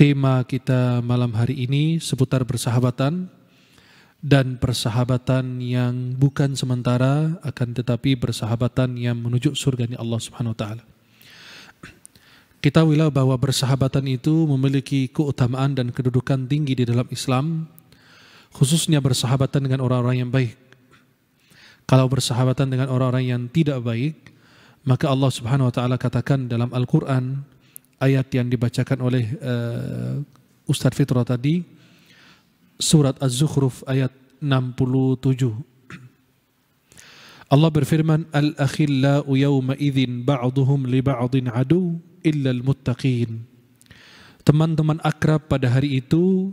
Tema kita malam hari ini seputar persahabatan dan persahabatan yang bukan sementara, akan tetapi persahabatan yang menuju surga Allah Subhanahu wa taala. Ketahuilah bahwa persahabatan itu memiliki keutamaan dan kedudukan tinggi di dalam Islam, khususnya bersahabatan dengan orang-orang yang baik. Kalau bersahabatan dengan orang-orang yang tidak baik, maka Allah Subhanahu wa taala katakan dalam Al-Qur'an, ayat yang dibacakan oleh Ustadz Fitra tadi, surat Az-Zukhruf ayat 67. Allah berfirman, Al-akhillau yawma idzin ba'duhum li ba'din adu illa al-muttaqin. Teman-teman akrab pada hari itu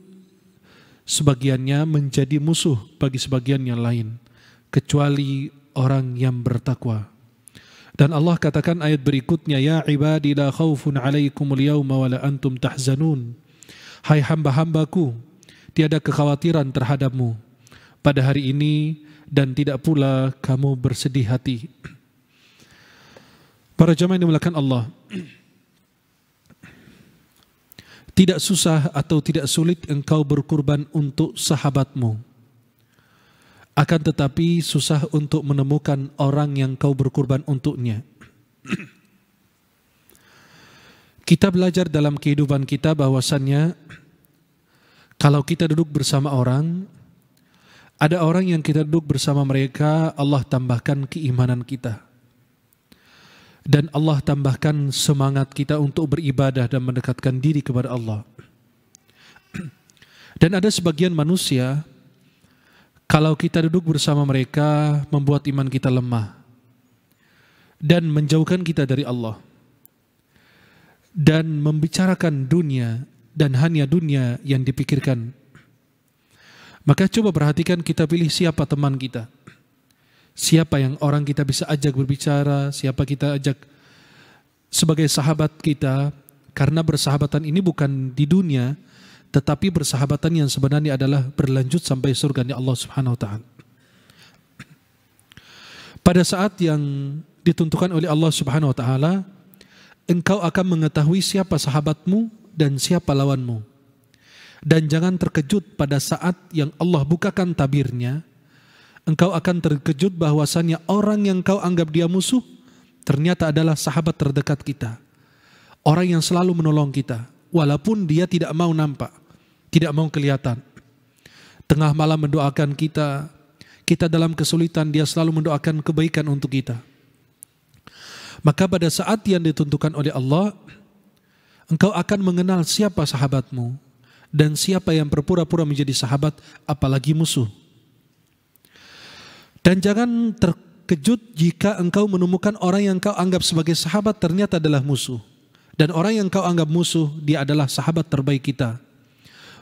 sebagiannya menjadi musuh bagi sebagian yang lain, kecuali orang yang bertakwa. Dan Allah katakan ayat berikutnya, ya ibadi la khaufun alaikumul yawma wa la antum tahzanun. Hai hamba-hambaku, tiada kekhawatiran terhadapmu pada hari ini dan tidak pula kamu bersedih hati. Para jamaah yang dimuliakan Allah, tidak susah atau tidak sulit engkau berkurban untuk sahabatmu. Akan tetapi susah untuk menemukan orang yang kau berkurban untuknya. Kita belajar dalam kehidupan kita bahwasannya kalau kita duduk bersama orang, ada orang yang kita duduk bersama mereka, Allah tambahkan keimanan kita. Dan Allah tambahkan semangat kita untuk beribadah dan mendekatkan diri kepada Allah. Dan ada sebagian manusia, kalau kita duduk bersama mereka, membuat iman kita lemah dan menjauhkan kita dari Allah dan membicarakan dunia dan hanya dunia yang dipikirkan. Maka coba perhatikan, kita pilih siapa teman kita, siapa yang orang kita bisa ajak berbicara, siapa kita ajak sebagai sahabat kita, karena bersahabatan ini bukan di dunia, tetapi persahabatan yang sebenarnya adalah berlanjut sampai surga Allah Subhanahu wa taala. Pada saat yang ditentukan oleh Allah Subhanahu wa taala, engkau akan mengetahui siapa sahabatmu dan siapa lawanmu. Dan jangan terkejut pada saat yang Allah bukakan tabirnya, engkau akan terkejut bahwasannya orang yang kau anggap dia musuh ternyata adalah sahabat terdekat kita. Orang yang selalu menolong kita, walaupun dia tidak mau nampak, tidak mau kelihatan. Tengah malam mendoakan kita, kita dalam kesulitan, dia selalu mendoakan kebaikan untuk kita. Maka pada saat yang ditentukan oleh Allah, engkau akan mengenal siapa sahabatmu dan siapa yang berpura-pura menjadi sahabat, apalagi musuh. Dan jangan terkejut jika engkau menemukan orang yang kau anggap sebagai sahabat ternyata adalah musuh. Dan orang yang kau anggap musuh, dia adalah sahabat terbaik kita.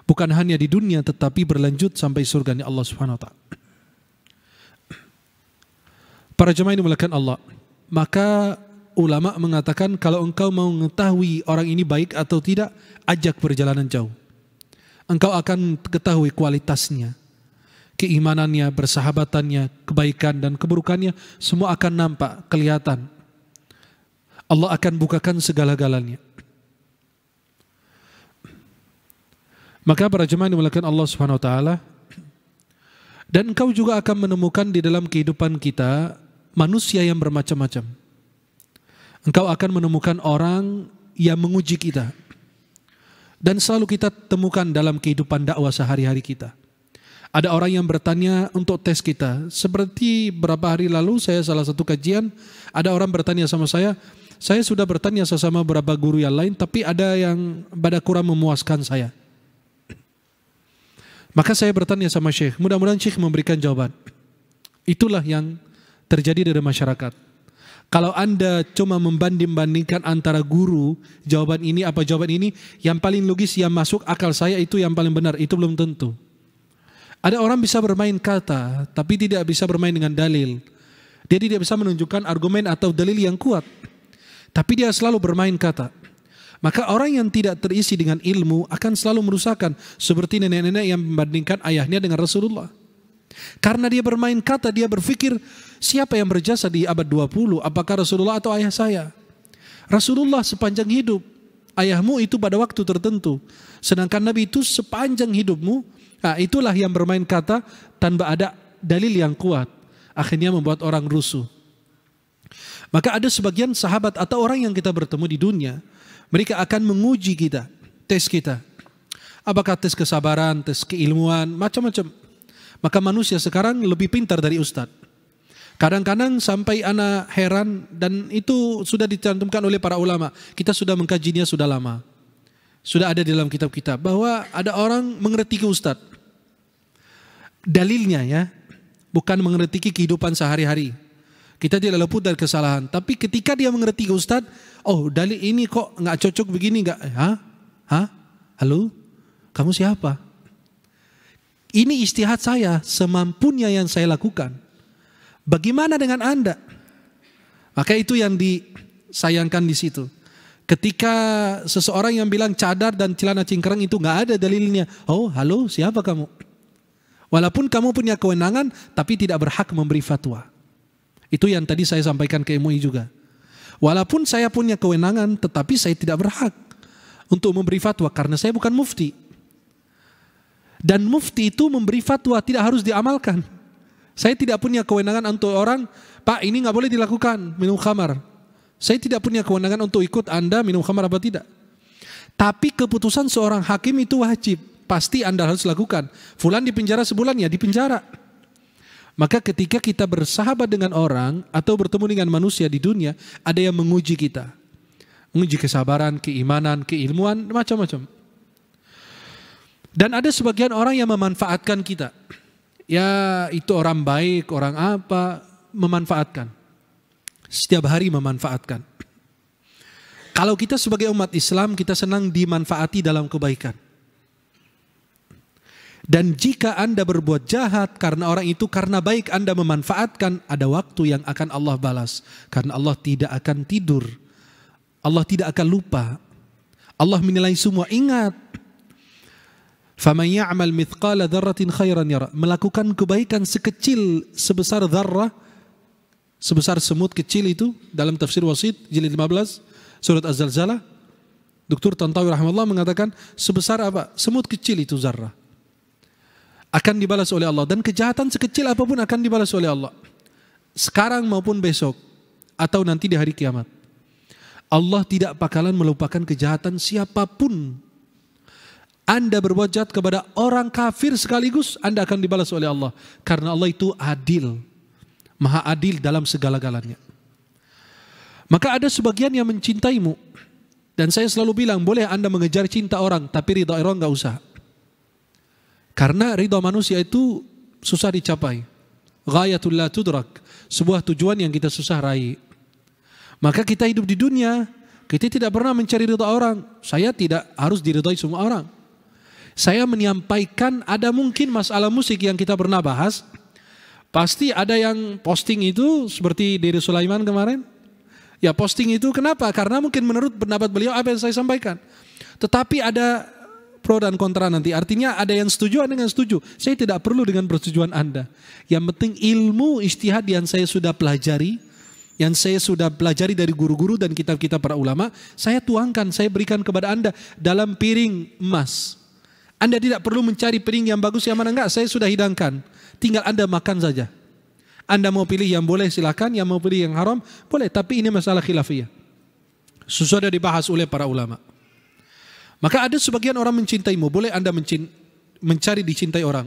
Bukan hanya di dunia, tetapi berlanjut sampai surga Allah Subhanahu wa taala. Para jemaah yang dimuliakan Allah, maka ulama mengatakan kalau engkau mau mengetahui orang ini baik atau tidak, ajak perjalanan jauh. Engkau akan ketahui kualitasnya, keimanannya, bersahabatannya, kebaikan dan keburukannya, semua akan nampak, kelihatan. Allah akan bukakan segala-galanya. Maka para jemaah yang dimuliakan Allah Subhanahu wa taala, dan engkau juga akan menemukan di dalam kehidupan kita manusia yang bermacam-macam. Engkau akan menemukan orang yang menguji kita. Dan selalu kita temukan dalam kehidupan dakwah sehari-hari kita. Ada orang yang bertanya untuk tes kita. Seperti beberapa hari lalu saya salah satu kajian, ada orang bertanya sama saya sudah bertanya sesama beberapa guru yang lain, tapi ada yang pada kurang memuaskan saya. Maka saya bertanya sama Syekh, mudah-mudahan Syekh memberikan jawaban. Itulah yang terjadi dari masyarakat. Kalau Anda cuma membanding-bandingkan antara guru, jawaban ini apa jawaban ini, yang paling logis, yang masuk akal saya itu yang paling benar, itu belum tentu. Ada orang bisa bermain kata, tapi tidak bisa bermain dengan dalil. Dia tidak bisa menunjukkan argumen atau dalil yang kuat, tapi dia selalu bermain kata. Maka orang yang tidak terisi dengan ilmu akan selalu merusakkan, seperti nenek-nenek yang membandingkan ayahnya dengan Rasulullah. Karena dia bermain kata, dia berpikir siapa yang berjasa di abad 20, apakah Rasulullah atau ayah saya? Rasulullah sepanjang hidup, ayahmu itu pada waktu tertentu. Sedangkan Nabi itu sepanjang hidupmu. Nah, itulah yang bermain kata tanpa ada dalil yang kuat. Akhirnya membuat orang rusuh. Maka ada sebagian sahabat atau orang yang kita bertemu di dunia, mereka akan menguji kita, tes kita. Apakah tes kesabaran, tes keilmuan, macam-macam. Maka manusia sekarang lebih pintar dari ustadz. Kadang-kadang sampai anak heran, dan itu sudah dicantumkan oleh para ulama. Kita sudah mengkajinya sudah lama. Sudah ada di dalam kitab-kitab bahwa ada orang mengerti ke ustadz. Dalilnya ya, bukan mengerti kehidupan sehari-hari. Kita tidak luput dari kesalahan. Tapi ketika dia mengerti ke ustadz, oh dalil ini kok nggak cocok begini nggak? Halo, kamu siapa? Ini ijtihad saya, semampunya yang saya lakukan. Bagaimana dengan Anda? Maka itu yang disayangkan di situ. Ketika seseorang yang bilang cadar dan celana cingkrang itu nggak ada dalilnya. Oh, halo, siapa kamu? Walaupun kamu punya kewenangan, tapi tidak berhak memberi fatwa. Itu yang tadi saya sampaikan ke MUI juga. Walaupun saya punya kewenangan, tetapi saya tidak berhak untuk memberi fatwa karena saya bukan mufti. Dan mufti itu memberi fatwa tidak harus diamalkan. Saya tidak punya kewenangan untuk orang, Pak ini nggak boleh dilakukan, minum khamar. Saya tidak punya kewenangan untuk ikut Anda minum khamar apa tidak. Tapi keputusan seorang hakim itu wajib, pasti Anda harus lakukan. Fulan di penjara sebulan, ya di penjara. Maka ketika kita bersahabat dengan orang atau bertemu dengan manusia di dunia, ada yang menguji kita. Menguji kesabaran, keimanan, keilmuan, macam-macam. Dan ada sebagian orang yang memanfaatkan kita. Ya itu orang baik, orang apa, memanfaatkan. Setiap hari memanfaatkan. Kalau kita sebagai umat Islam, kita senang dimanfaati dalam kebaikan. Dan jika Anda berbuat jahat karena orang itu, karena baik Anda memanfaatkan, ada waktu yang akan Allah balas. Karena Allah tidak akan tidur. Allah tidak akan lupa. Allah menilai semua. Ingat. فَمَنْ يَعْمَلْ مِثْقَالَ ذَرَّةٍ خَيْرًا يَرَى. Melakukan kebaikan sekecil sebesar dharrah, sebesar semut kecil itu, dalam tafsir Wasit jilid 15 surat Az-Zalzalah, Dr. Tantawi rahimahullah mengatakan sebesar apa? Semut kecil itu zarrah. Akan dibalas oleh Allah, dan kejahatan sekecil apapun akan dibalas oleh Allah. Sekarang maupun besok atau nanti di hari kiamat. Allah tidak bakalan melupakan kejahatan siapapun. Anda berbuat jahat kepada orang kafir sekaligus, Anda akan dibalas oleh Allah. Karena Allah itu adil. Maha adil dalam segala-galanya. Maka ada sebagian yang mencintaimu. Dan saya selalu bilang, boleh Anda mengejar cinta orang, tapi ridha orang nggak usah. Karena ridha manusia itu susah dicapai. Ghayatul la tudrak. Sebuah tujuan yang kita susah raih. Maka kita hidup di dunia, kita tidak pernah mencari ridha orang. Saya tidak harus diridhai semua orang. Saya menyampaikan ada mungkin masalah musik yang kita pernah bahas. Pasti ada yang posting itu seperti Dede Sulaiman kemarin. Ya posting itu kenapa? Karena mungkin menurut pendapat beliau apa yang saya sampaikan. Tetapi ada pro dan kontra nanti. Artinya ada yang setuju, ada yang setuju. Saya tidak perlu dengan persetujuan Anda. Yang penting ilmu ijtihad yang saya sudah pelajari. Yang saya sudah pelajari dari guru-guru dan kitab-kitab para ulama. Saya tuangkan, saya berikan kepada Anda dalam piring emas. Anda tidak perlu mencari piring yang bagus yang mana enggak, saya sudah hidangkan. Tinggal Anda makan saja. Anda mau pilih yang boleh silakan, yang mau pilih yang haram boleh, tapi ini masalah khilafiyah. Sudah dibahas oleh para ulama. Maka ada sebagian orang mencintaimu, boleh Anda mencari dicintai orang.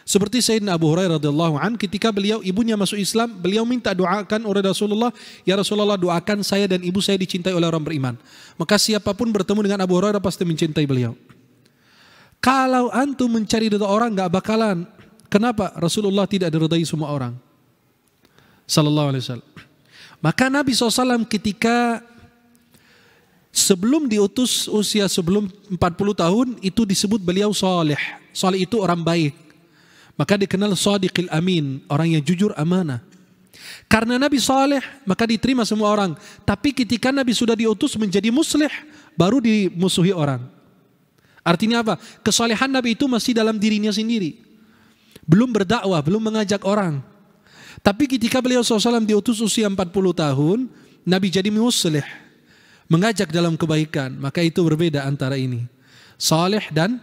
Seperti Sayyidina Abu Hurairah radhiyallahu an, ketika beliau ibunya masuk Islam, beliau minta doakan oleh Rasulullah, ya Rasulullah doakan saya dan ibu saya dicintai oleh orang beriman. Maka siapapun bertemu dengan Abu Hurairah pasti mencintai beliau. Kalau antum mencari ridha orang nggak bakalan. Kenapa? Rasulullah tidak diridai semua orang. Sallallahu alaihi wasallam. Maka Nabi SAW ketika sebelum diutus usia sebelum 40 tahun itu disebut beliau salih. Salih itu orang baik. Maka dikenal Shadiqil Amin, orang yang jujur amanah. Karena Nabi salih maka diterima semua orang. Tapi ketika Nabi sudah diutus menjadi muslih baru dimusuhi orang. Artinya apa? Kesalehan Nabi itu masih dalam dirinya sendiri. Belum berdakwah, belum mengajak orang. Tapi ketika beliau SAW diutus usia 40 tahun, Nabi jadi muslih. mengajak dalam kebaikan, maka itu berbeda antara ini. Saleh dan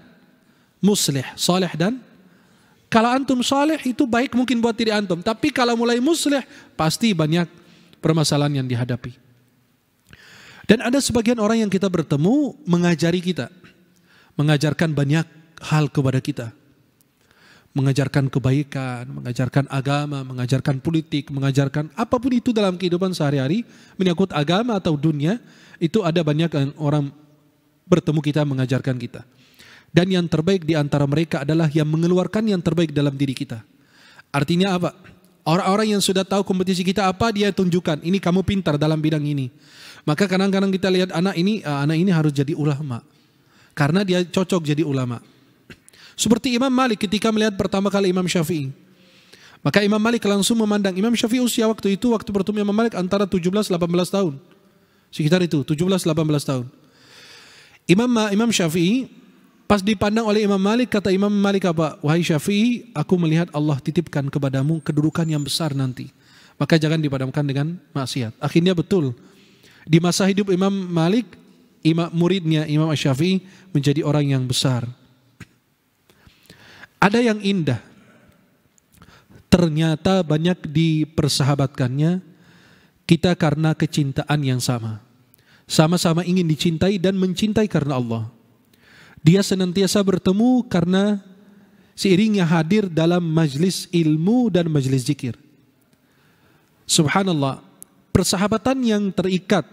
muslih. Saleh dan, kalau antum saleh itu baik mungkin buat diri antum, tapi kalau mulai muslih pasti banyak permasalahan yang dihadapi. Dan ada sebagian orang yang kita bertemu mengajari kita, mengajarkan banyak hal kepada kita. Mengajarkan kebaikan, mengajarkan agama, mengajarkan politik, mengajarkan apapun itu dalam kehidupan sehari-hari, menyangkut agama atau dunia, itu ada banyak orang bertemu kita mengajarkan kita. Dan yang terbaik di antara mereka adalah yang mengeluarkan yang terbaik dalam diri kita. Artinya apa? Orang-orang yang sudah tahu kompetisi kita apa, dia tunjukkan, ini kamu pintar dalam bidang ini. Maka kadang-kadang kita lihat anak ini harus jadi ulama, karena dia cocok jadi ulama. Seperti Imam Malik ketika melihat pertama kali Imam Syafi'i. Maka Imam Malik langsung memandang Imam Syafi'i usia waktu itu, waktu bertemu Imam Malik antara 17-18 tahun. Sekitar itu, 17-18 tahun. Imam Syafi'i pas dipandang oleh Imam Malik, kata Imam Malik apa? Wahai Syafi'i, aku melihat Allah titipkan kepadamu kedudukan yang besar nanti. Maka jangan dipadamkan dengan maksiat. Akhirnya betul. Di masa hidup Imam Malik, muridnya Imam Syafi'i menjadi orang yang besar. Ada yang indah, ternyata banyak dipersahabatkannya kita karena kecintaan yang sama. Sama-sama ingin dicintai dan mencintai karena Allah. Dia senantiasa bertemu karena seiringnya hadir dalam majlis ilmu dan majlis zikir. Subhanallah, persahabatan yang terikat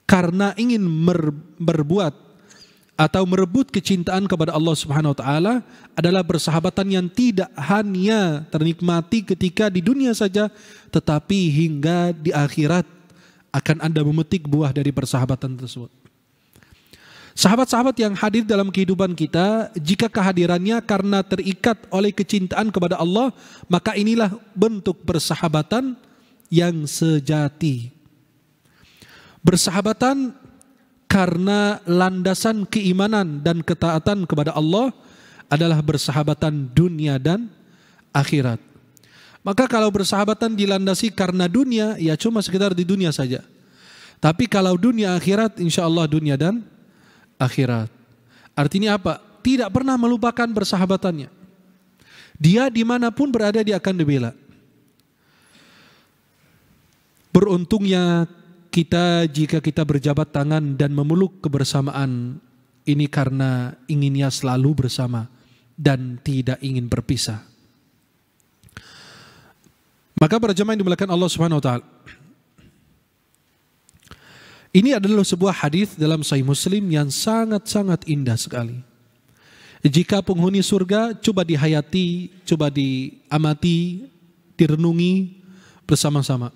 karena ingin berbuat atau merebut kecintaan kepada Allah Subhanahu wa taala adalah persahabatan yang tidak hanya ternikmati ketika di dunia saja, tetapi hingga di akhirat akan Anda memetik buah dari persahabatan tersebut. Sahabat-sahabat yang hadir dalam kehidupan kita, jika kehadirannya karena terikat oleh kecintaan kepada Allah, maka inilah bentuk persahabatan yang sejati. Bersahabatan karena landasan keimanan dan ketaatan kepada Allah adalah bersahabatan dunia dan akhirat. Maka kalau bersahabatan dilandasi karena dunia, ya cuma sekedar di dunia saja. Tapi kalau dunia akhirat, insya Allah dunia dan akhirat. Artinya apa? Tidak pernah melupakan persahabatannya. Dia dimanapun berada, dia akan dibela. Beruntungnya kita jika kita berjabat tangan dan memeluk kebersamaan ini karena inginnya selalu bersama dan tidak ingin berpisah. Maka para jemaah yang dimuliakan Allah Subhanahu wa taala, ini adalah sebuah hadis dalam Sahih Muslim yang sangat-sangat indah sekali. Jika penghuni surga, coba dihayati, coba diamati, direnungi bersama-sama.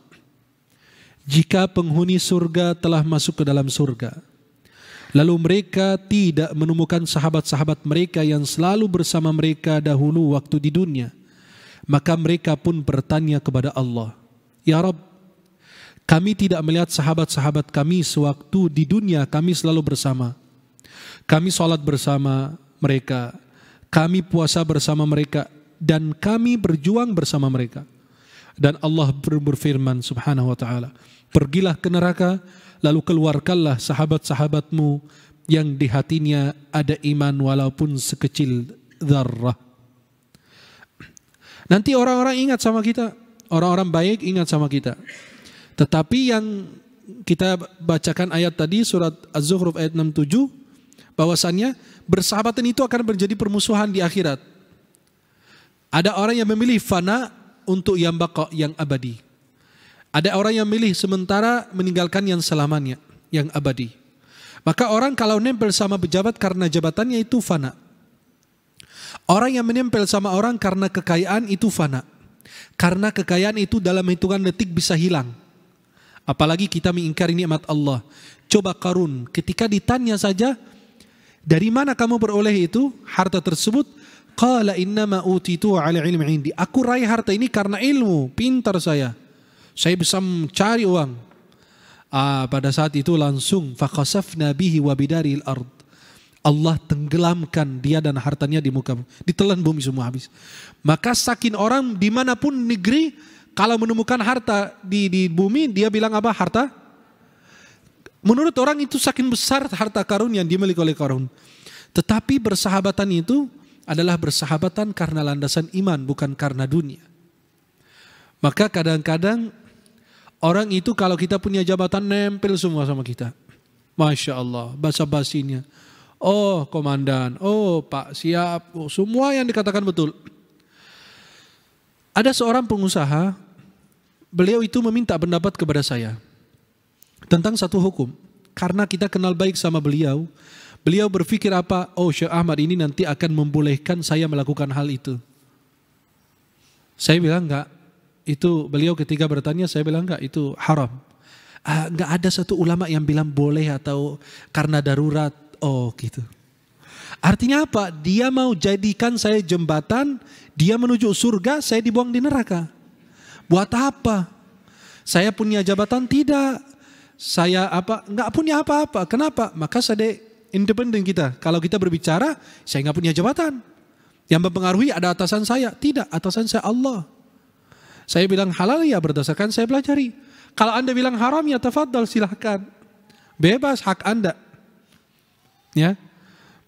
Jika penghuni surga telah masuk ke dalam surga, lalu mereka tidak menemukan sahabat-sahabat mereka yang selalu bersama mereka dahulu waktu di dunia, maka mereka pun bertanya kepada Allah, Ya Rabb, kami tidak melihat sahabat-sahabat kami sewaktu di dunia kami selalu bersama. Kami sholat bersama mereka, kami puasa bersama mereka, dan kami berjuang bersama mereka. Dan Allah berfirman Subhanahu wa ta'ala, pergilah ke neraka, lalu keluarkanlah sahabat-sahabatmu yang di hatinya ada iman walaupun sekecil dzarrah. Nanti orang-orang ingat sama kita, orang-orang baik ingat sama kita. Tetapi yang kita bacakan ayat tadi, surat Az-Zukhruf ayat 67, bahwasannya bersahabatan itu akan menjadi permusuhan di akhirat. Ada orang yang memilih fana untuk yang baqa, yang abadi. Ada orang yang memilih sementara meninggalkan yang selamanya, yang abadi. Maka orang kalau nempel sama pejabat karena jabatannya itu fana. Orang yang menempel sama orang karena kekayaan itu fana. Karena kekayaan itu dalam hitungan detik bisa hilang. Apalagi kita mengingkari nikmat Allah. Coba Qarun, ketika ditanya saja, dari mana kamu beroleh itu harta tersebut? Qala innama utitu ala ilmi indi. Aku raih harta ini karena ilmu, pintar saya. Saya bisa mencari uang. Pada saat itu langsung faqasafna bihi wa bidaril ard. Allah tenggelamkan dia dan hartanya di muka, ditelan bumi semua habis. Maka saking orang dimanapun negeri, kalau menemukan harta di bumi, dia bilang apa? Harta Menurut orang itu saking besar harta karun yang dimiliki oleh Qarun. Tetapi bersahabatan itu adalah bersahabatan karena landasan iman, bukan karena dunia. Maka kadang-kadang orang itu kalau kita punya jabatan nempel semua sama kita. Masya Allah, basa-basinya. Oh komandan, oh pak siap, oh, semua yang dikatakan betul. Ada seorang pengusaha, beliau itu meminta pendapat kepada saya tentang satu hukum. Karena kita kenal baik sama beliau, beliau berpikir apa? Oh Syekh Ahmad ini nanti akan membolehkan saya melakukan hal itu. Saya bilang enggak. Itu beliau ketika bertanya, saya bilang enggak, itu haram. Enggak ada satu ulama yang bilang boleh atau karena darurat. Oh gitu. Artinya apa? Dia mau jadikan saya jembatan, dia menuju surga, saya dibuang di neraka. Buat apa? Saya punya jabatan? Tidak. Saya enggak punya apa-apa. Kenapa? Maka saya independen kita. Kalau kita berbicara, saya enggak punya jabatan. Yang mempengaruhi ada atasan saya. Tidak, atasan saya Allah. Saya bilang halal ya berdasarkan saya pelajari. Kalau Anda bilang haram ya tafadhal silahkan. Bebas hak Anda. Ya.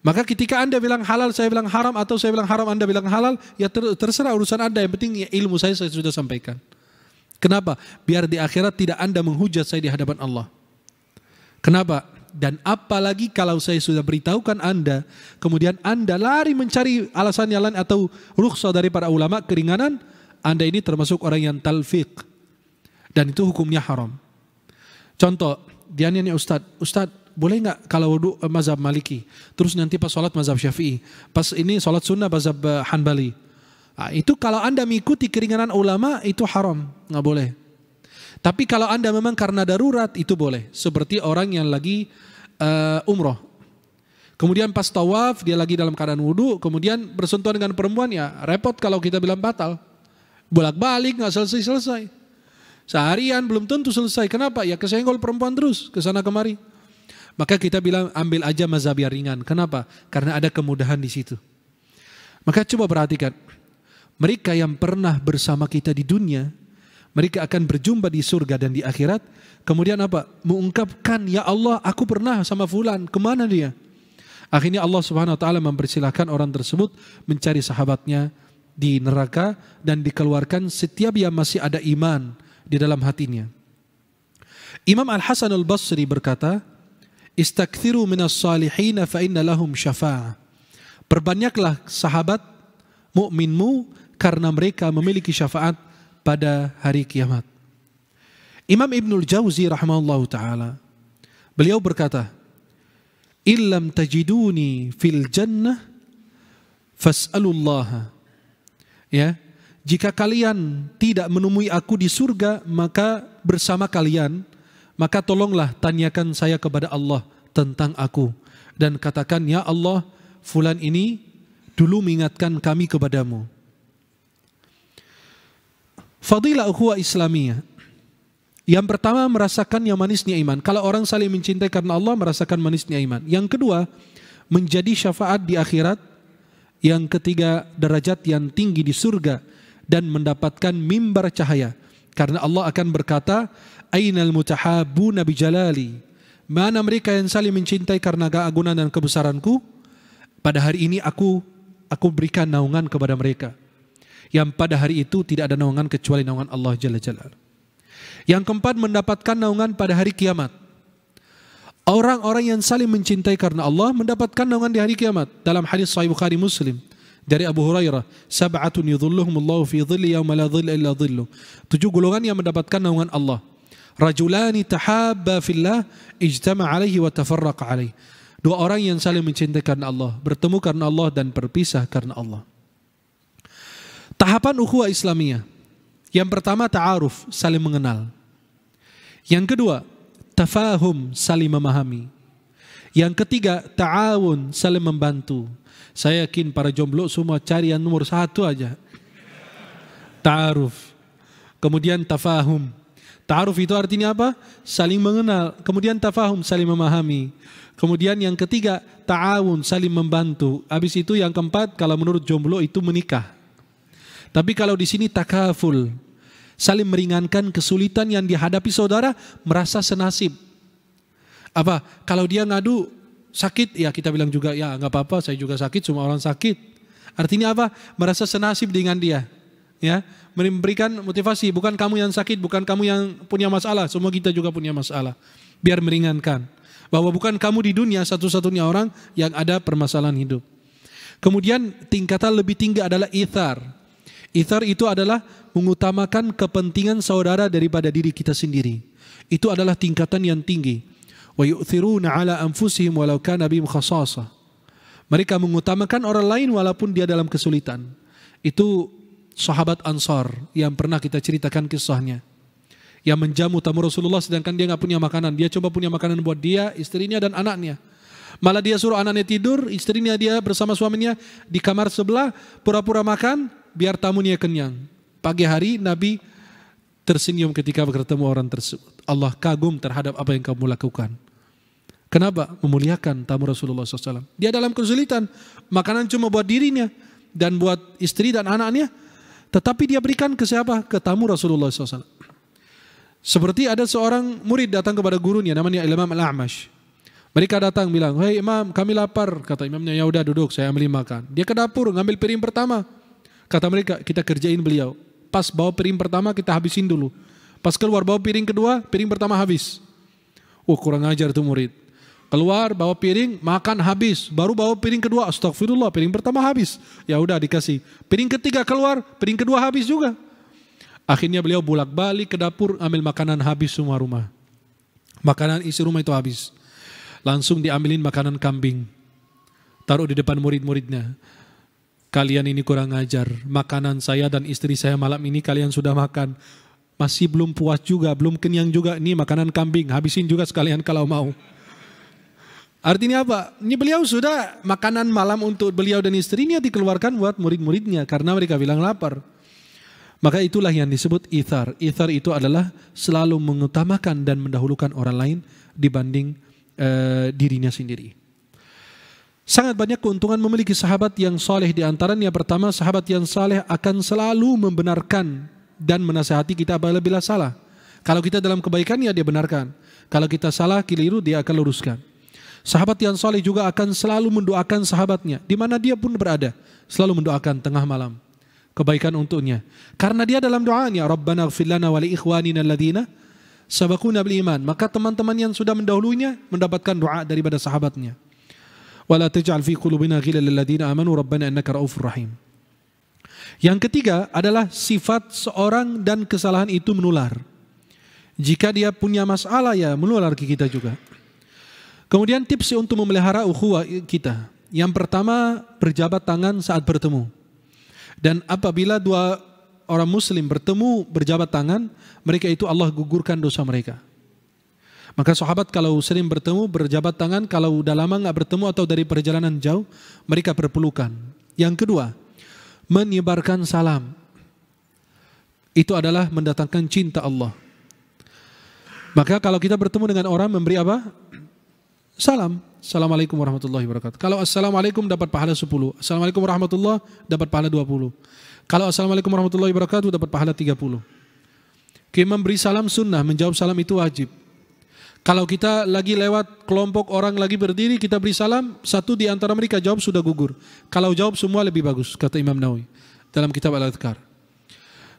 Maka ketika Anda bilang halal, saya bilang haram, atau saya bilang haram, Anda bilang halal, ya terserah urusan Anda. Yang penting ya ilmu saya sudah sampaikan. Kenapa? Biar di akhirat tidak Anda menghujat saya di hadapan Allah. Kenapa? Dan apalagi kalau saya sudah beritahukan Anda, kemudian Anda lari mencari alasan yang lain atau rukhsah dari para ulama, keringanan, Anda ini termasuk orang yang talfiq. Dan itu hukumnya haram. Contoh, dia nanya Ustaz, boleh nggak kalau wudu mazhab Maliki, terus nanti pas sholat mazhab Syafi'i, pas ini sholat sunnah mazhab Hanbali. Nah, itu kalau Anda mengikuti keringanan ulama itu haram, nggak boleh. Tapi kalau Anda memang karena darurat itu boleh. Seperti orang yang lagi umroh, kemudian pas tawaf dia lagi dalam keadaan wudu, kemudian bersentuhan dengan perempuan, ya repot kalau kita bilang batal. Bolak-balik nggak selesai-selesai. Seharian belum tentu selesai. Kenapa? Ya kesenggol perempuan terus ke sana kemari. Maka kita bilang ambil aja mazhab yang ringan. Kenapa? Karena ada kemudahan di situ. Maka coba perhatikan. Mereka yang pernah bersama kita di dunia, mereka akan berjumpa di surga dan di akhirat. Kemudian apa? Mengungkapkan, ya Allah, aku pernah sama fulan. Kemana dia? Akhirnya Allah Subhanahu Wa Taala mempersilahkan orang tersebut mencari sahabatnya di neraka dan dikeluarkan setiap yang masih ada iman di dalam hatinya. Imam Al-Hasan Al-Basri berkata, "Istakthiru minas salihin fa inna lahum syafa'ah." Perbanyaklah sahabat mukminmu karena mereka memiliki syafaat pada hari kiamat. Imam Ibnul Jauzi rahimahullahu taala, beliau berkata, "Illam tajiduni fil jannah fas'alullaha." Ya, jika kalian tidak menemui aku di surga, maka bersama kalian, maka tolonglah tanyakan saya kepada Allah tentang aku. Dan katakan, ya Allah, fulan ini dulu mengingatkan kami kepadamu. Fadilah ukhuwah Islamiyah. Yang pertama, merasakan yang manisnya iman. Kalau orang saling mencintai karena Allah, merasakan manisnya iman. Yang kedua, menjadi syafaat di akhirat. Yang ketiga, derajat yang tinggi di surga dan mendapatkan mimbar cahaya. Karena Allah akan berkata, Ainal mutahabuna bijalali. Mana mereka yang saling mencintai karena keagungan dan kebesaranku? Pada hari ini aku berikan naungan kepada mereka. Yang pada hari itu tidak ada naungan kecuali naungan Allah Jalla Jalaluhu. Yang keempat, mendapatkan naungan pada hari kiamat. Orang-orang yang saling mencintai karena Allah mendapatkan naungan di hari kiamat. Dalam hadis Sahih Bukhari Muslim dari Abu Hurairah, sab'atun yudhilluhumullahu fi dhilli yawma la dhilla illa dhilluh. 7 golongan yang mendapatkan naungan Allah. Rajulani tahabba fillah ijtama alaihi wa tafarraqa alaihi. 2 orang yang saling mencintai karena Allah, bertemu karena Allah dan berpisah karena Allah. Tahapan ukhuwah Islamiyah. Yang pertama, ta'aruf, saling mengenal. Yang kedua, tafahum, saling memahami. Yang ketiga, ta'awun, saling membantu. Saya yakin para jomblo semua cari yang nomor 1 aja. Ta'aruf. Kemudian tafahum. Ta'aruf itu artinya apa? Saling mengenal. Kemudian tafahum, saling memahami. Kemudian yang ketiga, ta'awun, saling membantu. Habis itu yang keempat, kalau menurut jomblo itu menikah. Tapi kalau di sini takaful, saling meringankan kesulitan yang dihadapi saudara, merasa senasib. Apa? Kalau dia ngadu sakit, ya kita bilang juga, ya nggak apa-apa, saya juga sakit, semua orang sakit. Artinya apa? Merasa senasib dengan dia. Ya, memberikan motivasi, bukan kamu yang sakit, bukan kamu yang punya masalah, semua kita juga punya masalah. Biar meringankan. Bahwa bukan kamu di dunia satu-satunya orang yang ada permasalahan hidup. Kemudian tingkatan lebih tinggi adalah ithar. Ithar itu adalah mengutamakan kepentingan saudara daripada diri kita sendiri. Itu adalah tingkatan yang tinggi. Wa yu'thiruna ala anfusihim walau kana bihim khassasah. Mereka mengutamakan orang lain walaupun dia dalam kesulitan. Itu sahabat Ansar yang pernah kita ceritakan kisahnya. Yang menjamu tamu Rasulullah sedangkan dia nggak punya makanan. Dia coba punya makanan buat dia, istrinya dan anaknya. Malah dia suruh anaknya tidur, istrinya dia bersama suaminya di kamar sebelah, pura-pura makan, biar tamunya kenyang. Pagi hari Nabi tersenyum ketika bertemu orang tersebut. Allah kagum terhadap apa yang kamu lakukan. Kenapa? Memuliakan tamu Rasulullah SAW. Dia dalam kesulitan, makanan cuma buat dirinya dan buat istri dan anaknya. Tetapi dia berikan ke siapa? Ke tamu Rasulullah SAW. Seperti ada seorang murid datang kepada gurunya, namanya Imam Al-A'mash. Mereka datang bilang, "Hei Imam, kami lapar." Kata imamnya, "Ya udah duduk, saya ambil makan." Dia ke dapur ngambil piring pertama. Kata mereka, "Kita kerjain beliau. Pas bawa piring pertama kita habisin dulu. Pas keluar bawa piring kedua, piring pertama habis." Kurang ajar tuh murid. Keluar bawa piring, makan habis. Baru bawa piring kedua, astagfirullah, piring pertama habis. Ya udah dikasih. Piring ketiga keluar, piring kedua habis juga. Akhirnya beliau bolak-balik ke dapur, ambil makanan habis semua rumah. Makanan isi rumah itu habis. Langsung diambilin makanan kambing. Taruh di depan murid-muridnya. "Kalian ini kurang ajar. Makanan saya dan istri saya malam ini kalian sudah makan. Masih belum puas juga, belum kenyang juga. Ini makanan kambing, habisin juga sekalian kalau mau." Artinya apa? Ini beliau sudah makanan malam untuk beliau dan istrinya dikeluarkan buat murid-muridnya karena mereka bilang lapar. Maka itulah yang disebut ithar. Ithar itu adalah selalu mengutamakan dan mendahulukan orang lain dibanding dirinya sendiri. Sangat banyak keuntungan memiliki sahabat yang saleh. Di antaranya pertama, sahabat yang saleh akan selalu membenarkan dan menasihati kita apabila salah. Kalau kita dalam kebaikan, ya dia benarkan. Kalau kita salah, keliru, dia akan luruskan. Sahabat yang saleh juga akan selalu mendoakan sahabatnya di mana dia pun berada, selalu mendoakan tengah malam kebaikan untuknya. Karena dia dalam doanya, "Rabbana ighfir lana wa li ikhwanina alladhina sabaquna bil iman." Maka teman-teman yang sudah mendahulunya mendapatkan doa daripada sahabatnya. "Wala taj'al fi qulubina ghillan lil ladzina amanu rabbana innaka raufur rahim." Yang ketiga adalah sifat seorang dan kesalahan itu menular. Jika dia punya masalah, ya menular ke kita juga. Kemudian tips untuk memelihara ukhuwah kita. Yang pertama, berjabat tangan saat bertemu. Dan apabila dua orang muslim bertemu berjabat tangan, mereka itu Allah gugurkan dosa mereka. Maka sahabat kalau sering bertemu berjabat tangan, kalau udah lama nggak bertemu atau dari perjalanan jauh, mereka berpelukan. Yang kedua, menyebarkan salam. Itu adalah mendatangkan cinta Allah. Maka kalau kita bertemu dengan orang, memberi apa? Salam. Assalamualaikum warahmatullahi wabarakatuh. Kalau assalamualaikum dapat pahala 10. Assalamualaikum warahmatullahi dapat pahala 20. Kalau assalamualaikum warahmatullahi wabarakatuh dapat pahala 30. Kita memberi salam sunnah, menjawab salam itu wajib. Kalau kita lagi lewat kelompok orang lagi berdiri, kita beri salam, satu di antara mereka jawab sudah gugur. Kalau jawab semua lebih bagus, kata Imam Nawawi dalam kitab Al-Adhkar.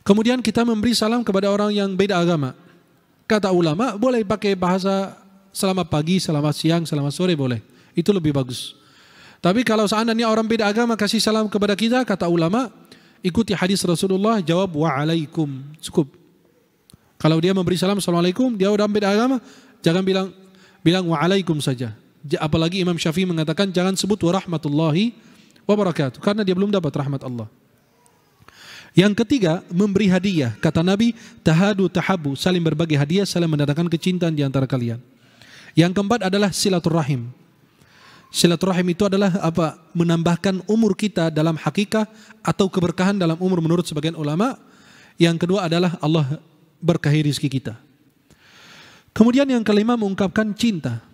Kemudian kita memberi salam kepada orang yang beda agama. Kata ulama, boleh pakai bahasa selamat pagi, selamat siang, selamat sore boleh. Itu lebih bagus. Tapi kalau seandainya orang beda agama kasih salam kepada kita, kata ulama, ikuti hadis Rasulullah, jawab wa'alaikum. Cukup. Kalau dia memberi salam assalamualaikum, dia udah beda agama, jangan bilang wa'alaikum saja. Apalagi Imam Syafi'i mengatakan jangan sebut warahmatullahi wabarakatuh, karena dia belum dapat rahmat Allah. Yang ketiga, memberi hadiah. Kata Nabi, tahadu tahabu, saling berbagi hadiah, saling mendatangkan kecintaan di antara kalian. Yang keempat adalah silaturahim. Silaturahim itu adalah apa? Menambahkan umur kita dalam hakikah atau keberkahan dalam umur menurut sebagian ulama. Yang kedua adalah Allah berkahi rizki kita. Kemudian yang kelima, mengungkapkan cinta.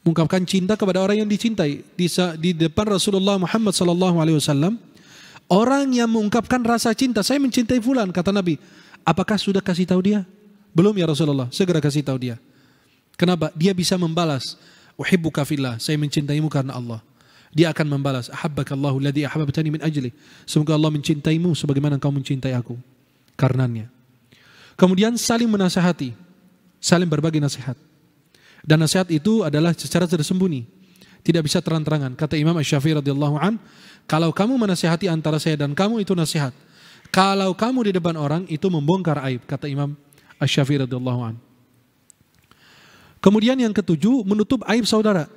Mengungkapkan cinta kepada orang yang dicintai. Di depan Rasulullah Muhammad SAW, orang yang mengungkapkan rasa cinta, saya mencintai fulan, kata Nabi, apakah sudah kasih tahu dia? Belum ya Rasulullah, segera kasih tahu dia. Kenapa? Dia bisa membalas. Uhibbuka fillah, saya mencintaimu karena Allah. Dia akan membalas. Ahabbakallahu alladzi ahabbtani min ajli. Semoga Allah mencintaimu sebagaimana engkau mencintai aku karenanya. Kemudian saling menasihati, saling berbagi nasihat. Dan nasihat itu adalah secara tersembunyi, tidak bisa terang-terangan. Kata Imam Asy-Syafi'i radhiyallahu an, kalau kamu menasihati antara saya dan kamu itu nasihat. Kalau kamu di depan orang itu membongkar aib, kata Imam Asy-Syafi'i radhiyallahu an. Kemudian yang ketujuh, menutup aib saudara.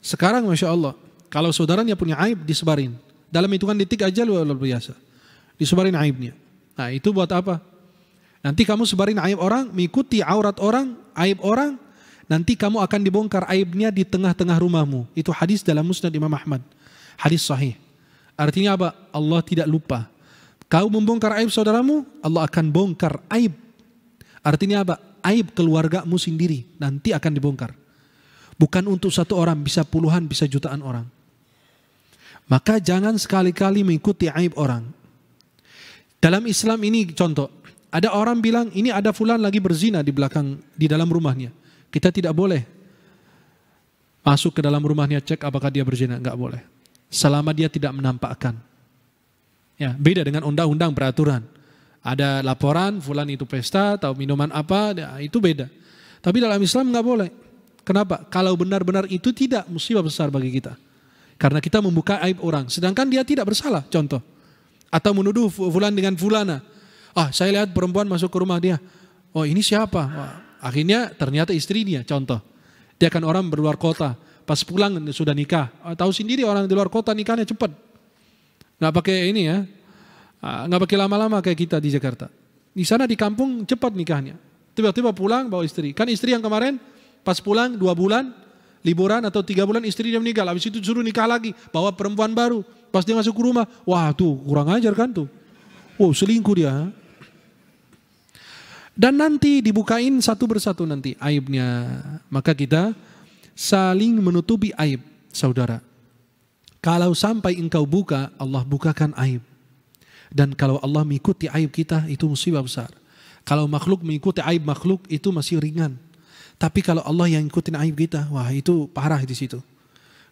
Sekarang Masya Allah, kalau saudaranya punya aib, disebarin. Dalam hitungan detik aja luar biasa. Disebarin aibnya. Nah itu buat apa? Nanti kamu sebarin aib orang, mengikuti aurat orang, aib orang, nanti kamu akan dibongkar aibnya di tengah-tengah rumahmu. Itu hadis dalam Musnad Imam Ahmad. Hadis sahih. Artinya apa? Allah tidak lupa. Kau membongkar aib saudaramu, Allah akan bongkar aib. Artinya apa? Aib keluargamu sendiri nanti akan dibongkar. Bukan untuk satu orang, bisa puluhan, bisa jutaan orang. Maka jangan sekali-kali mengikuti aib orang. Dalam Islam ini contoh. Ada orang bilang ini ada fulan lagi berzina di belakang, di dalam rumahnya. Kita tidak boleh masuk ke dalam rumahnya cek apakah dia berzina, enggak boleh. Selama dia tidak menampakkan. Ya, beda dengan undang-undang peraturan. Ada laporan fulan itu pesta atau minuman apa, ya, itu beda. Tapi dalam Islam enggak boleh. Kenapa? Kalau benar-benar itu tidak, musibah besar bagi kita. Karena kita membuka aib orang, sedangkan dia tidak bersalah, contoh. Atau menuduh fulan dengan fulana. Saya lihat perempuan masuk ke rumah dia. Oh ini siapa? Akhirnya ternyata istri dia, contoh. Dia kan orang berluar kota. Pas pulang sudah nikah. Tahu sendiri orang di luar kota nikahnya cepat. Nggak pakai ini ya. Nggak pakai lama-lama kayak kita di Jakarta. Di sana di kampung cepat nikahnya. Tiba-tiba pulang bawa istri. Kan istri yang kemarin pas pulang 2 bulan, liburan atau 3 bulan istri dia meninggal. Habis itu suruh nikah lagi. Bawa perempuan baru. Pas dia masuk ke rumah. Wah tuh kurang ajar kan tuh. Wow selingkuh dia. Dan nanti dibukain satu persatu nanti aibnya. Maka kita saling menutupi aib saudara. Kalau sampai engkau buka, Allah bukakan aib. Dan kalau Allah mengikuti aib kita, itu musibah besar. Kalau makhluk mengikuti aib makhluk, itu masih ringan. Tapi kalau Allah yang ikutin aib kita, wah itu parah di situ.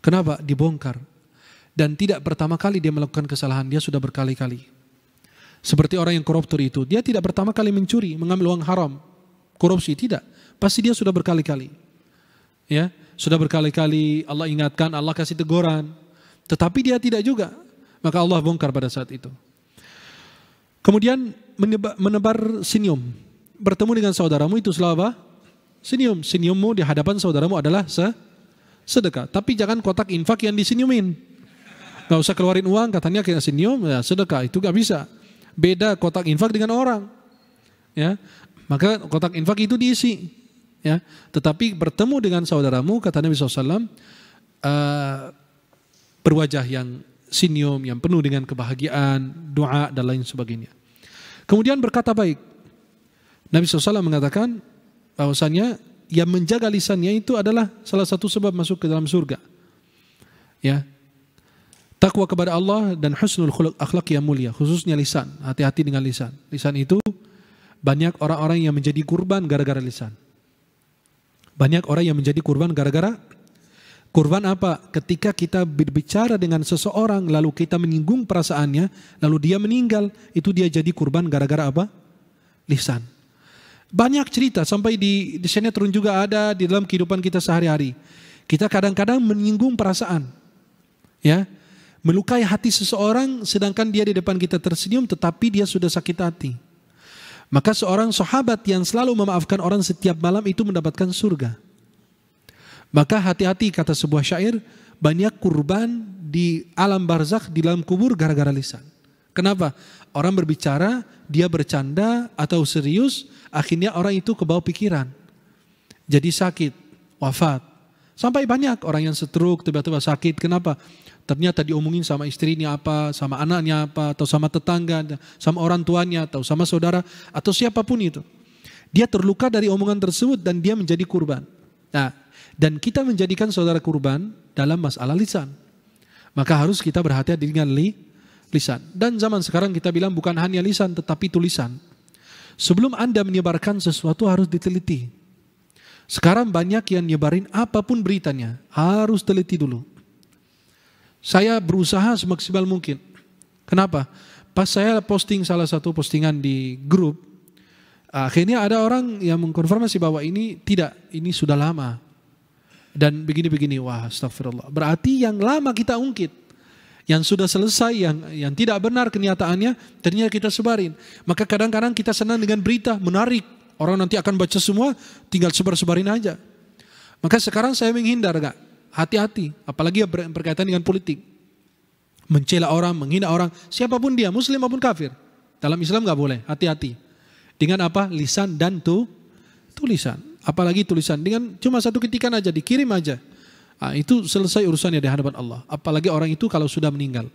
Kenapa? Dibongkar. Dan tidak pertama kali dia melakukan kesalahan, dia sudah berkali-kali. Seperti orang yang koruptor itu, dia tidak pertama kali mencuri, mengambil uang haram, korupsi, tidak. Pasti dia sudah berkali-kali. Ya, sudah berkali-kali Allah ingatkan, Allah kasih teguran. Tetapi dia tidak juga. Maka Allah bongkar pada saat itu. Kemudian menebar senyum. Bertemu dengan saudaramu itu selalu apa? Senyum. Senyummu di hadapan saudaramu adalah sedekah. Tapi jangan kotak infak yang disenyumin. Gak usah keluarin uang, katanya kayak senyum, ya sedekah. Itu gak bisa. Beda kotak infak dengan orang, ya. Maka kotak infak itu diisi, ya. Tetapi bertemu dengan saudaramu, kata Nabi SAW, berwajah yang senyum, yang penuh dengan kebahagiaan, doa dan lain sebagainya. Kemudian berkata baik. Nabi SAW mengatakan bahwasannya yang menjaga lisannya itu adalah salah satu sebab masuk ke dalam surga, ya. Takwa kepada Allah dan husnul khuluq, akhlak yang mulia, khususnya lisan. Hati-hati dengan lisan. Lisan itu banyak orang-orang yang menjadi kurban gara-gara lisan. Banyak orang yang menjadi kurban gara-gara kurban apa? Ketika kita berbicara dengan seseorang lalu kita menyinggung perasaannya, lalu dia meninggal, itu dia jadi kurban gara-gara apa? Lisan. Banyak cerita sampai di sinetron juga ada di dalam kehidupan kita sehari-hari. Kita kadang-kadang menyinggung perasaan, ya. Melukai hati seseorang sedangkan dia di depan kita tersenyum tetapi dia sudah sakit hati. Maka seorang sahabat yang selalu memaafkan orang setiap malam itu mendapatkan surga. Maka hati-hati, kata sebuah syair, banyak kurban di alam barzakh, di dalam kubur gara-gara lisan. Kenapa? Orang berbicara, dia bercanda atau serius, akhirnya orang itu kebawa pikiran. Jadi sakit, wafat. Sampai banyak orang yang stroke tiba-tiba sakit. Kenapa? Ternyata diomongin sama istrinya apa, sama anaknya apa, atau sama tetangga, sama orang tuanya, atau sama saudara, atau siapapun itu. Dia terluka dari omongan tersebut dan dia menjadi kurban. Nah, dan kita menjadikan saudara kurban dalam masalah lisan. Maka harus kita berhati-hati dengan lisan. Dan zaman sekarang kita bilang bukan hanya lisan tetapi tulisan. Sebelum Anda menyebarkan sesuatu harus diteliti. Sekarang banyak yang nyebarin apapun beritanya, harus teliti dulu. Saya berusaha semaksimal mungkin. Kenapa? Pas saya posting salah satu postingan di grup, akhirnya ada orang yang mengkonfirmasi bahwa ini tidak, ini sudah lama. Dan begini-begini, wah astagfirullah. Berarti yang lama kita ungkit, yang sudah selesai, yang tidak benar kenyataannya, ternyata kita sebarin. Maka kadang-kadang kita senang dengan berita, menarik. Orang nanti akan baca semua, tinggal sebar-sebarin aja. Maka sekarang saya menghindar, Kak. Hati-hati, apalagi berkaitan dengan politik. Mencela orang, menghina orang, siapapun dia, muslim maupun kafir. Dalam Islam nggak boleh, hati-hati. Dengan apa? Lisan dan tulisan. Apalagi tulisan, dengan cuma satu ketikan aja, dikirim aja. Nah, itu selesai urusannya di hadapan Allah. Apalagi orang itu kalau sudah meninggal.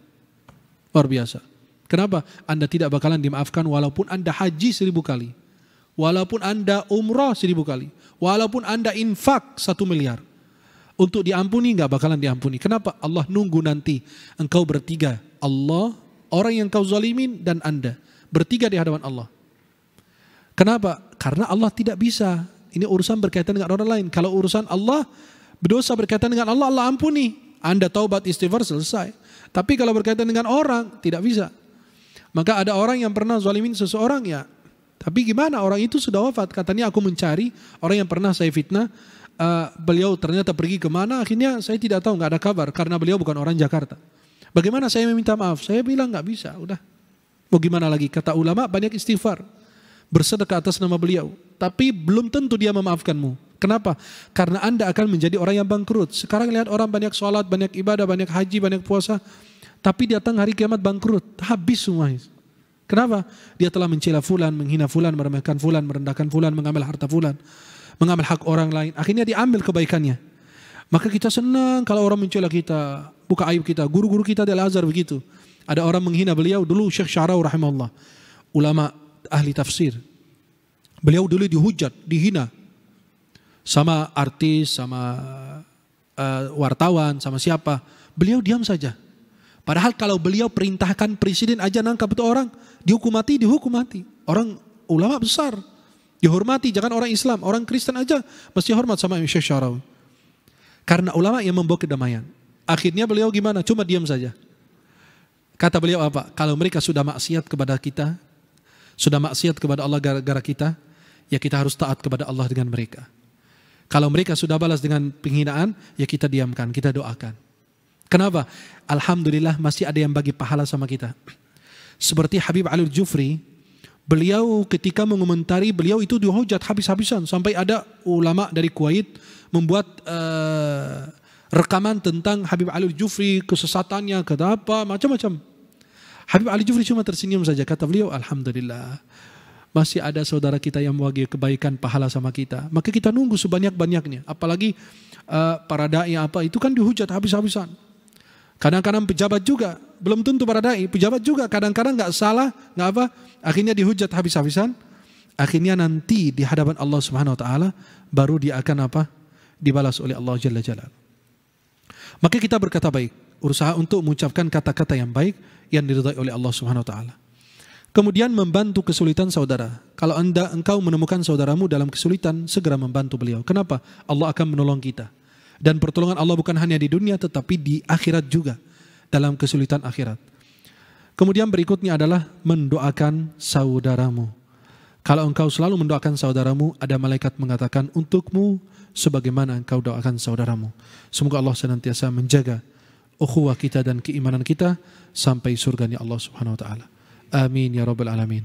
Luar biasa. Kenapa? Anda tidak bakalan dimaafkan walaupun Anda haji 1000 kali. Walaupun Anda umrah 1000 kali. Walaupun Anda infak 1 miliar. Untuk diampuni nggak bakalan diampuni. Kenapa? Allah nunggu nanti engkau bertiga. Allah, orang yang kau zalimin, dan Anda. Bertiga di hadapan Allah. Kenapa? Karena Allah tidak bisa. Ini urusan berkaitan dengan orang lain. Kalau urusan Allah, berdosa berkaitan dengan Allah, Allah ampuni. Anda taubat istighfar selesai. Tapi kalau berkaitan dengan orang, tidak bisa. Maka ada orang yang pernah zalimin seseorang, ya. Tapi gimana, orang itu sudah wafat. Katanya aku mencari orang yang pernah saya fitnah. Beliau ternyata pergi kemana, akhirnya saya tidak tahu, nggak ada kabar. Karena beliau bukan orang Jakarta. Bagaimana saya meminta maaf? Saya bilang nggak bisa, udah. Mau gimana lagi? Kata ulama banyak istighfar. Bersedekah atas nama beliau. Tapi belum tentu dia memaafkanmu. Kenapa? Karena Anda akan menjadi orang yang bangkrut. Sekarang lihat orang banyak sholat, banyak ibadah, banyak haji, banyak puasa. Tapi datang hari kiamat bangkrut. Habis semua. Kenapa? Dia telah mencela fulan, menghina fulan, meremehkan fulan, merendahkan fulan, mengambil harta fulan, mengambil hak orang lain. Akhirnya diambil kebaikannya. Maka kita senang kalau orang mencela kita, buka aib kita. Guru-guru kita di Al-Azhar begitu. Ada orang menghina beliau dulu, Syekh Syarau rahimahullah, ulama ahli tafsir. Beliau dulu dihujat, dihina sama artis, sama wartawan, sama siapa. Beliau diam saja. Padahal kalau beliau perintahkan presiden aja nangkap itu orang, dihukum mati. Orang ulama besar, dihormati, jangan orang Islam, orang Kristen aja mesti hormat sama Syekh Syarawi. Karena ulama yang membawa kedamaian. Akhirnya beliau gimana? Cuma diam saja. Kata beliau apa? Kalau mereka sudah maksiat kepada kita, sudah maksiat kepada Allah gara-gara kita, ya kita harus taat kepada Allah dengan mereka. Kalau mereka sudah balas dengan penghinaan, ya kita diamkan, kita doakan. Kenapa? Alhamdulillah masih ada yang bagi pahala sama kita. Seperti Habib Ali Al-Jufri, beliau ketika mengomentari, beliau itu dihujat habis-habisan. Sampai ada ulama dari Kuwait membuat rekaman tentang Habib Ali Al-Jufri, kesesatannya, kata apa, macam-macam. Habib Ali Al-Jufri cuma tersenyum saja. Kata beliau, Alhamdulillah masih ada saudara kita yang bagi kebaikan pahala sama kita. Maka kita nunggu sebanyak-banyaknya. Apalagi para da'i apa, itu kan dihujat habis-habisan. Kadang-kadang pejabat juga, belum tentu para da'i, pejabat juga kadang-kadang nggak salah, nggak apa, akhirnya dihujat habis-habisan. Akhirnya nanti di hadapan Allah Subhanahu Wa Taala baru dia akan apa? Dibalas oleh Allah Jalla Jalal. Maka kita berkata baik, berusaha untuk mengucapkan kata-kata yang baik yang diridhai oleh Allah Subhanahu Wa Taala. Kemudian membantu kesulitan saudara. Kalau engkau menemukan saudaramu dalam kesulitan, segera membantu beliau. Kenapa? Allah akan menolong kita. Dan pertolongan Allah bukan hanya di dunia, tetapi di akhirat juga. Dalam kesulitan akhirat. Kemudian berikutnya adalah mendoakan saudaramu. Kalau engkau selalu mendoakan saudaramu, ada malaikat mengatakan untukmu sebagaimana engkau doakan saudaramu. Semoga Allah senantiasa menjaga ukhuwah kita dan keimanan kita sampai surganya Allah Subhanahu Wa Taala. Amin ya rabbal alamin.